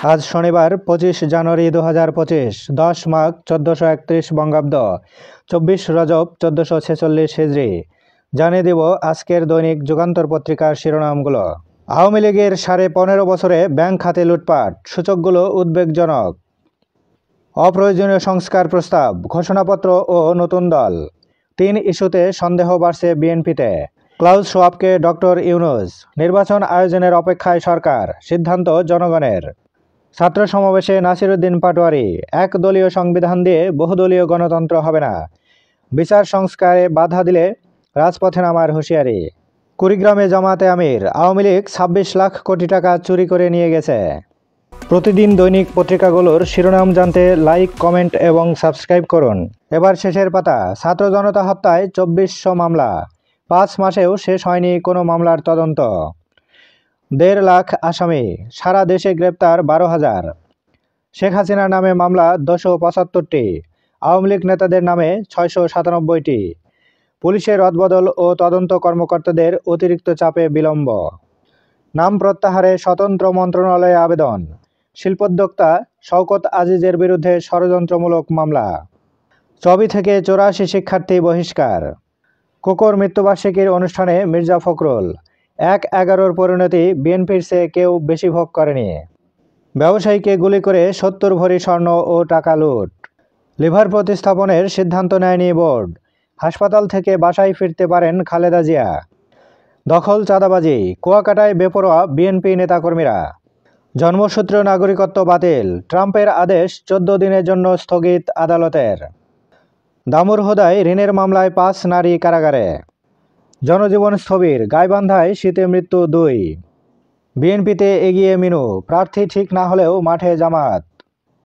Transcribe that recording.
আজ শনিবার 25 জানুয়ারি 2025, 10 মাঘ 1431 বঙ্গাব্দ, 24 রজব 1446 হিজরি। জানিয়ে দেব আজকের দৈনিক যুগান্তর পত্রিকার শিরোনামগুলো। আওয়ামী লীগের 15.5 বছরে ব্যাংক খাতে লুটপাট, সূচকগুলো উদ্বেগজনক। অপ্রয়োজনীয় সংস্কার প্রস্তাব, ঘোষণাপত্র ও নতুন দল। 3 ইস্যুতে সন্দেহ বাড়ছে বিএনপিতে। ক্লাউস শোয়াবকে ডক্টর ইউনূস, নির্বাচন আয়োজনের অপেক্ষায় সরকার, সিদ্ধান্ত জনগণের। ছাত্র সমাবেশে নাসিরুদ্দিন পাটোয়ারি, এক দলীয় সংবিধান দিয়ে বহুদলীয় গণতন্ত্র হবে না, বিচার সংস্কারে বাধা দিলে রাজপথে নামার হুঁশিয়ারি। কুড়িগ্রামে জামায়াতে আমির, আওয়ামী লীগ 26 লাখ কোটি টাকা চুরি করে নিয়ে গেছে। প্রতিদিন দৈনিক পত্রিকাগুলোর শিরোনাম জানতে লাইক, কমেন্ট এবং সাবস্ক্রাইব করুন। এবার শেষের পাতা। ছাত্র জনতা হত্যায় 2400 মামলা, 5 মাসেও শেষ হয়নি কোনো মামলার তদন্ত। 1.5 লাখ আসামি, সারা দেশে গ্রেপ্তার 12,000। শেখ হাসিনার নামে মামলা 275টি, আওয়ামী লীগ নেতাদের নামে 697টি। পুলিশের রদবদল ও তদন্ত কর্মকর্তাদের অতিরিক্ত চাপে বিলম্ব। নাম প্রত্যাহারে স্বতন্ত্র মন্ত্রণালয়ে আবেদন। শিল্পোদ্যোক্তা শওকত আজিজের বিরুদ্ধে ষড়যন্ত্রমূলক মামলা। চবি থেকে 84 শিক্ষার্থী বহিষ্কার। কোকোর মৃত্যুবার্ষিকীর অনুষ্ঠানে মির্জা ফখরুল, 1/11 পরিণতি বিএনপির চেয়ে কেউ বেশি ভোগ করেনি। ব্যবসায়ীকে গুলি করে 70 ভরি স্বর্ণ ও টাকা লুট। লিভার প্রতিস্থাপনের সিদ্ধান্ত নেয়নি বোর্ড, হাসপাতাল থেকে বাসায় ফিরতে পারেন খালেদা জিয়া। দখল, চাঁদাবাজি, কুয়াকাটায় বেপরোয়া বিএনপি নেতাকর্মীরা। জন্মসূত্র নাগরিকত্ব বাতিল, ট্রাম্পের আদেশ 14 দিনের জন্য স্থগিত আদালতের। দামুড়হুদায় ঋণের মামলায় 5 নারী কারাগারে। জনজীবন স্থবির, গাইবান্ধায় শীতে মৃত্যু 2। বিএনপিতে এগিয়ে মিনু, প্রার্থী ঠিক না হলেও মাঠে জামায়াত।